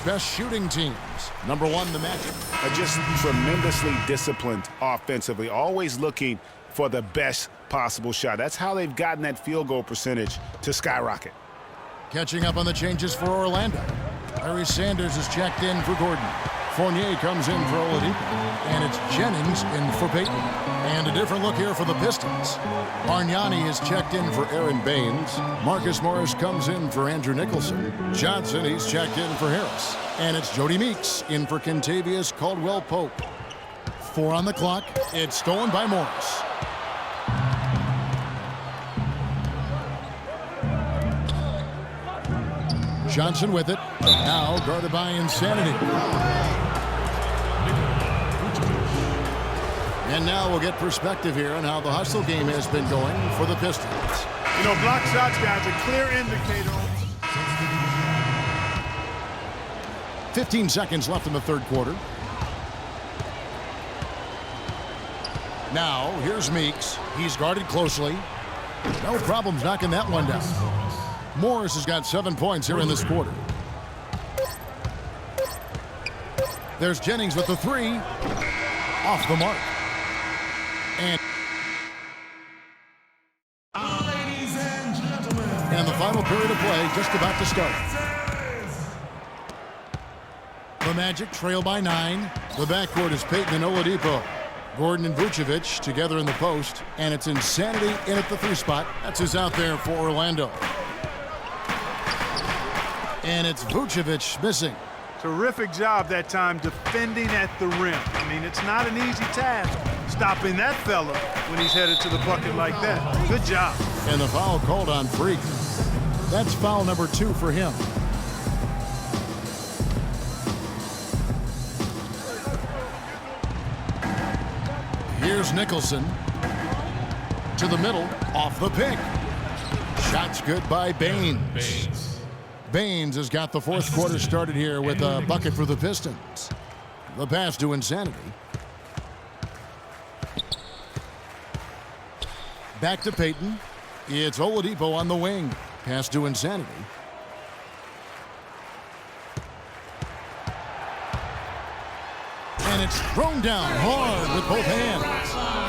best shooting teams. Number 1, the Magic. Are just tremendously disciplined offensively, always looking for the best possible shot. That's how they've gotten that field goal percentage to skyrocket. Catching up on the changes for Orlando. Larry Sanders is checked in for Gordon. Fournier comes in for Oladipo. And it's Jennings in for Payton. And a different look here for the Pistons. Bargnani is checked in for Aaron Baines. Marcus Morris comes in for Andrew Nicholson. Johnson, he's checked in for Harris. And it's Jody Meeks in for Kentavious Caldwell-Pope. 4 on the clock. It's stolen by Morris. Johnson with it. Now guarded by Insanity. And now we'll get perspective here on how the hustle game has been going for the Pistons. You know, block shots, guys, a clear indicator. 15 seconds left in the third quarter. Now, here's Meeks. He's guarded closely. No problems knocking that one down. Morris has got 7 points here in this quarter. There's Jennings with the 3. Off the mark. And the final period of play just about to start. The Magic trail by 9. The backcourt is Payton and Oladipo. Gordon and Vucevic together in the post. And it's Insanity in at the 3 spot. That's who's out there for Orlando. And it's Vucevic missing. Terrific job that time defending at the rim. I mean, it's not an easy task stopping that fella when he's headed to the bucket like that. Good job. And the foul called on Freak. That's foul number 2 for him. Here's Nicholson. To the middle, off the pick. Shot's good by Baines. Baines has got the fourth quarter started here with a bucket for the Pistons. The pass to Insanity. Back to Payton. It's Oladipo on the wing. Pass to Insanity. And it's thrown down hard with both hands.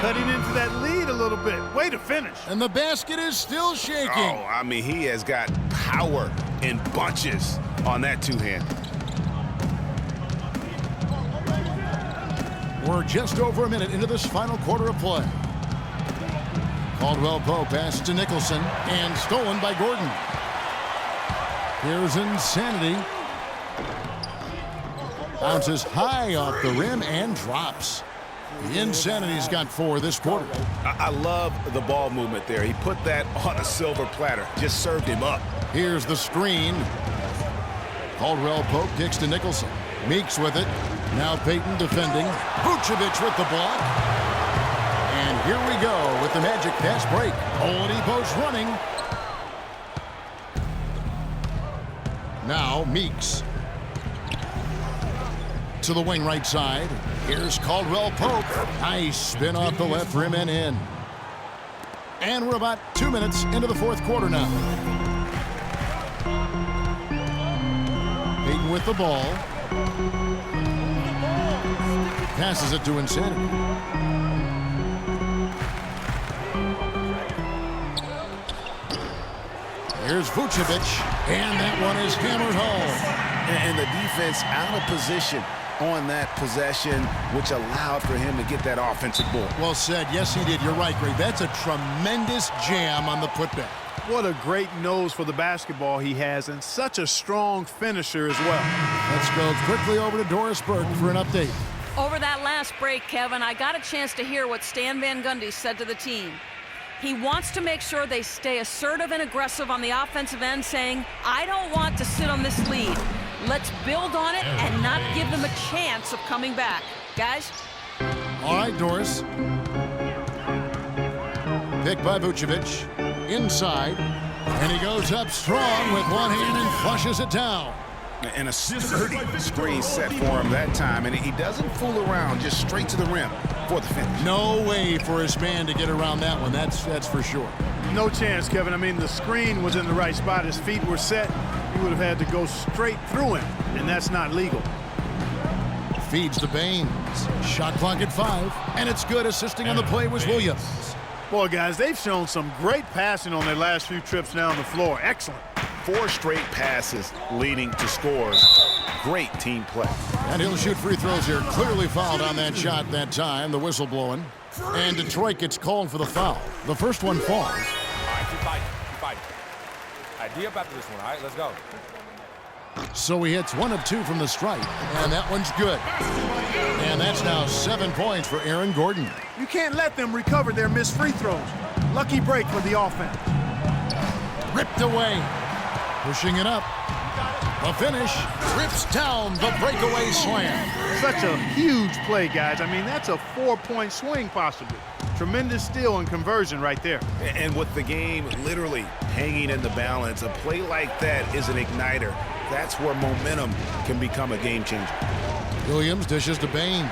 Cutting into that lead a little bit. Way to finish. And the basket is still shaking. Oh, I mean, he has got power in bunches on that 2-hand. We're just over a minute into this final quarter of play. Caldwell-Pope pass to Nicholson and stolen by Gordon. Here's Insanity. Bounces high off the rim and drops. The Insanity's got 4 this quarter. I love the ball movement there. He put that on a silver platter. Just served him up. Here's the screen. Caldwell-Pope kicks to Nicholson. Meeks with it. Now Payton defending. Vucevic with the block. And here we go with the Magic fast break. Oladipo's running. Now Meeks. To the wing right side. Here's Caldwell-Pope. Nice spin off the left rim and in. And we're about 2 minutes into the fourth quarter now. Payton with the ball. Passes it to Insanity. Here's Vucevic. And that one is hammered home. And the defense out of position on that possession, which allowed for him to get that offensive board. Well said. Yes, he did. You're right, Greg. That's a tremendous jam on the putback. What a great nose for the basketball he has, and such a strong finisher as well. Let's go quickly over to Doris Burke for an update. Over that last break, Kevin, I got a chance to hear what Stan Van Gundy said to the team. He wants to make sure they stay assertive and aggressive on the offensive end, saying, I don't want to sit on this lead. Let's build on it and not give them a chance of coming back. Guys? All right, Doris. Pick by Vucevic. Inside. And he goes up strong with one hand and flushes it down. And a sturdy screen set for him that time. And he doesn't fool around, just straight to the rim for the finish. No way for his man to get around that one. That's for sure. No chance, Kevin. I mean, the screen was in the right spot. His feet were set. You would have had to go straight through him, and that's not legal. Feeds to Baines. Shot clock at 5, and it's good. Assisting on the play was Williams. Boy, guys, they've shown some great passing on their last few trips down the floor. Excellent. 4 straight passes leading to scores. Great team play. And he'll shoot free throws here. Clearly fouled on that shot that time. The whistle blowing. And Detroit gets called for the foul. The first one falls. All right, keep fighting. All right, D up after this one, all right? Let's go. So he hits 1 of 2 from the stripe, and that one's good. And that's now 7 points for Aaron Gordon. You can't let them recover their missed free throws. Lucky break for the offense. Ripped away. Pushing it up. The finish. Rips down the breakaway slam. Such a huge play, guys. I mean, that's a 4-point swing possibly. Tremendous steal and conversion right there. And with the game literally hanging in the balance, a play like that is an igniter. That's where momentum can become a game changer. Williams dishes to Baines.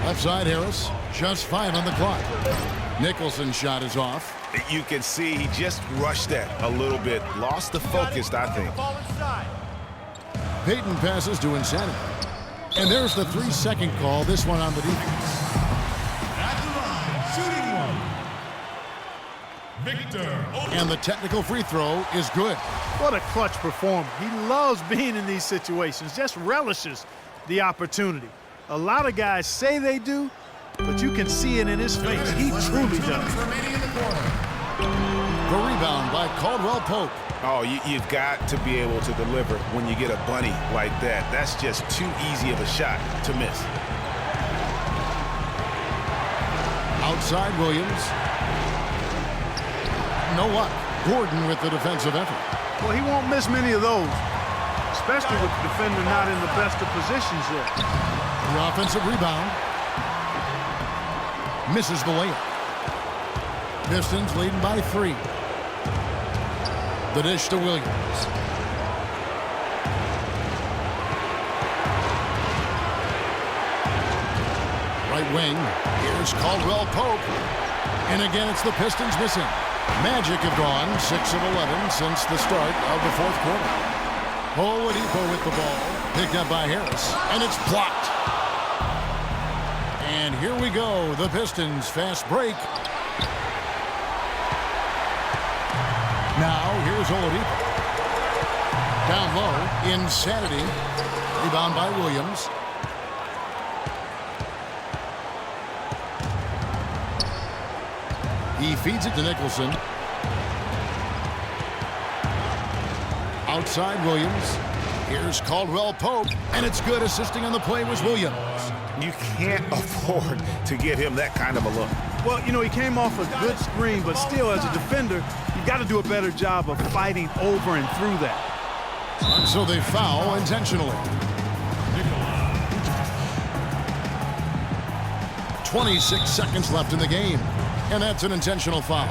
Left side Harris. Just 5 on the clock. Nicholson's shot is off. You can see he just rushed that a little bit. Lost the focus, I think. Payton passes to Insanity. And there's the 3-second call. This one on the defense. And the technical free throw is good. What a clutch performer. He loves being in these situations, just relishes the opportunity. A lot of guys say they do, but you can see it in his face. He truly does. The rebound by Caldwell Pope. Oh, you've got to be able to deliver when you get a bunny like that. That's just too easy of a shot to miss. Outside Williams. No luck. Gordon with the defensive effort. Well, he won't miss many of those, especially with the defender not in the best of positions there. The offensive rebound. Misses the layup. Pistons leading by 3. The dish to Williams. Right wing. Here's Caldwell Pope. And again, it's the Pistons missing. Magic have gone 6 of 11 since the start of the 4th quarter. Oladipo with the ball. Picked up by Harris. And it's blocked. And here we go. The Pistons fast break. Now, here's Oladipo. Down low, Insanity. Rebound by Williams. He feeds it to Nicholson. Outside Williams. Here's Caldwell Pope. And it's good. Assisting on the play was Williams. You can't afford to get him that kind of a look. Well, you know, he came off a good screen, but still, as a defender, you've got to do a better job of fighting over and through that. And so they foul intentionally. 26 seconds left in the game. And that's an intentional foul.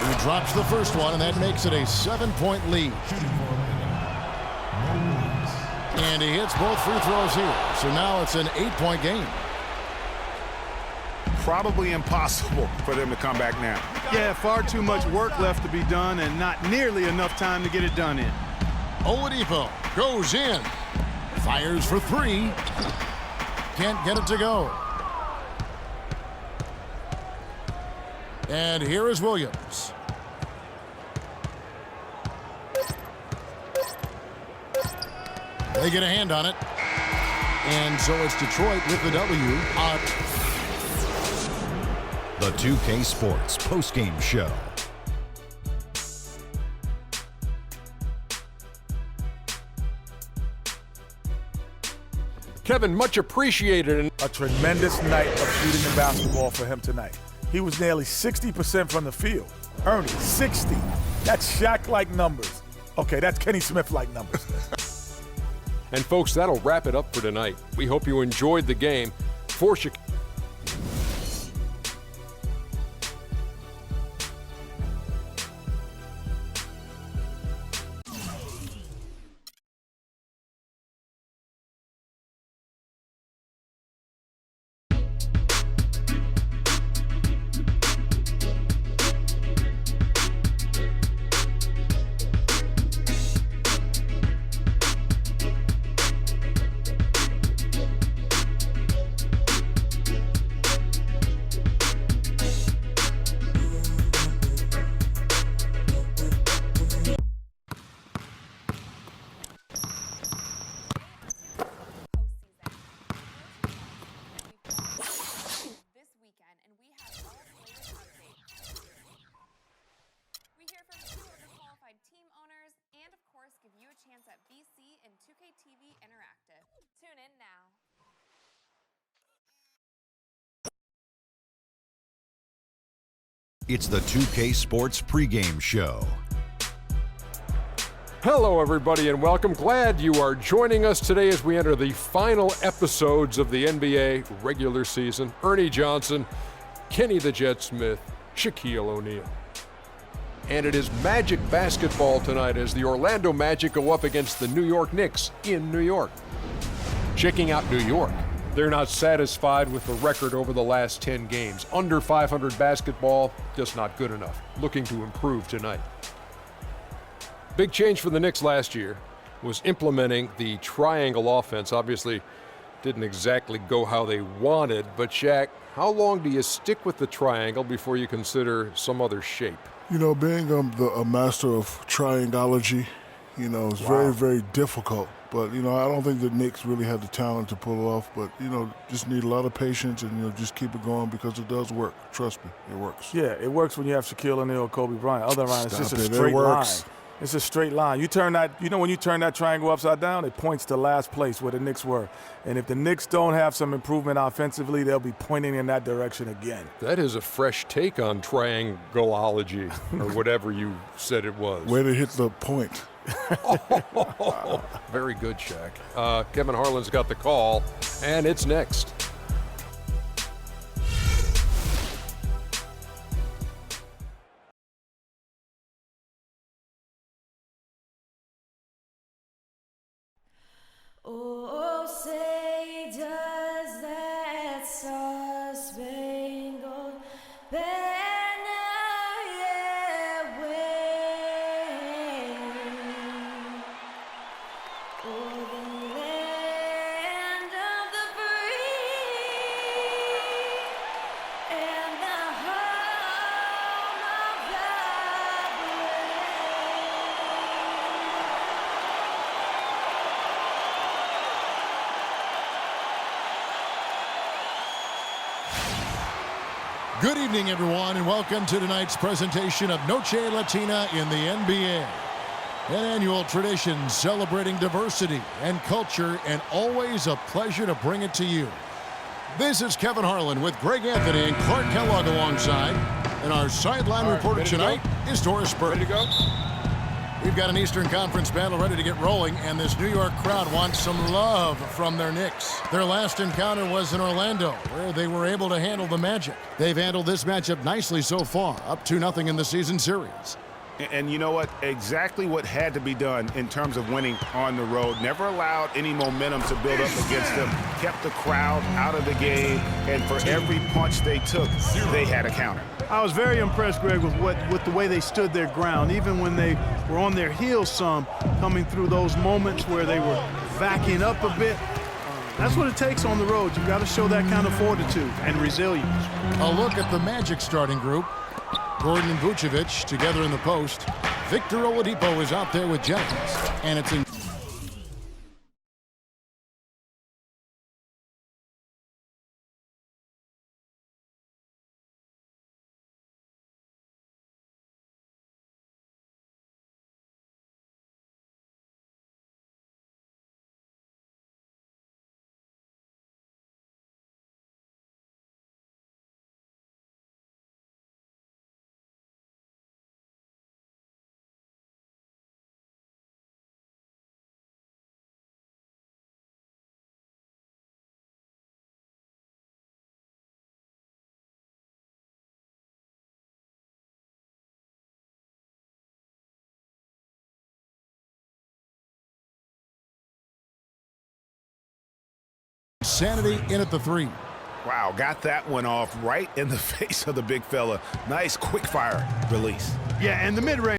He drops the first one, and that makes it a 7-point lead. And he hits both free throws here. So now it's an 8-point game. Probably impossible for them to come back now. Yeah, far too much work left to be done and not nearly enough time to get it done in. Oladipo goes in. Fires for 3. Can't get it to go. And here is Williams. They get a hand on it. And so it's Detroit with the W. The 2K Sports postgame show. Kevin, much appreciated. A tremendous night of shooting the basketball for him tonight. He was nearly 60% from the field. Ernie, 60. That's Shaq-like numbers. Okay, that's Kenny Smith-like numbers. And folks, that'll wrap it up for tonight. We hope you enjoyed the game. For Chicago. chance at VC and 2K TV Interactive. Tune in now. It's the 2K Sports pregame show. Hello, everybody, and welcome. Glad you are joining us today as we enter the final episodes of the NBA regular season. Ernie Johnson, Kenny the Jet Smith, Shaquille O'Neal. And it is Magic basketball tonight as the Orlando Magic go up against the New York Knicks in New York. Checking out New York. They're not satisfied with the record over the last 10 games. Under 500 basketball, just not good enough. Looking to improve tonight. Big change for the Knicks last year was implementing the triangle offense. Obviously, didn't exactly go how they wanted, but Shaq, how long do you stick with the triangle before you consider some other shape? You know, being a master of triangology, you know, is very, very difficult. But, you know, I don't think the Knicks really had the talent to pull it off. But, you know, just need a lot of patience and, you know, just keep it going because it does work. Trust me, it works. Yeah, it works when you have Shaquille O'Neal or Kobe Bryant. Other than it's just a Stop it. straight It line. works. It's a straight line. You turn that, you know, when you turn that triangle upside down, it points to last place where the Knicks were. And if the Knicks don't have some improvement offensively, they'll be pointing in that direction again. That is a fresh take on triangleology, or whatever you said it was. Way to hit the point. Very good, Shaq. Kevin Harlan's got the call, and it's next. Oh, say does that star-spangled banner yet wave o'er the land of the free and the home of the brave. Good evening, everyone, and welcome to tonight's presentation of Noche Latina in the NBA. An annual tradition celebrating diversity and culture, and always a pleasure to bring it to you. This is Kevin Harlan with Greg Anthony and Clark Kellogg alongside. And our sideline reporter tonight is Doris Burke. Ready to go? We've got an Eastern Conference battle ready to get rolling, and this New York crowd wants some love from their Knicks. Their last encounter was in Orlando, where they were able to handle the Magic. They've handled this matchup nicely so far, up 2-0 in the season series. And you know what? Exactly what had to be done in terms of winning on the road. Never allowed any momentum to build up against them. Kept the crowd out of the game, and for every punch they took, they had a counter. I was very impressed, Greg, with the way they stood their ground, even when they were on their heels some, coming through those moments where they were backing up a bit. That's what it takes on the road. You've got to show that kind of fortitude and resilience. A look at the Magic starting group. Gordon and Vucevic together in the post. Victor Oladipo is out there with Jennings, and it's in Sanity in at the 3. Wow, got that one off right in the face of the big fella. Nice quick fire release. Yeah, and the mid-range.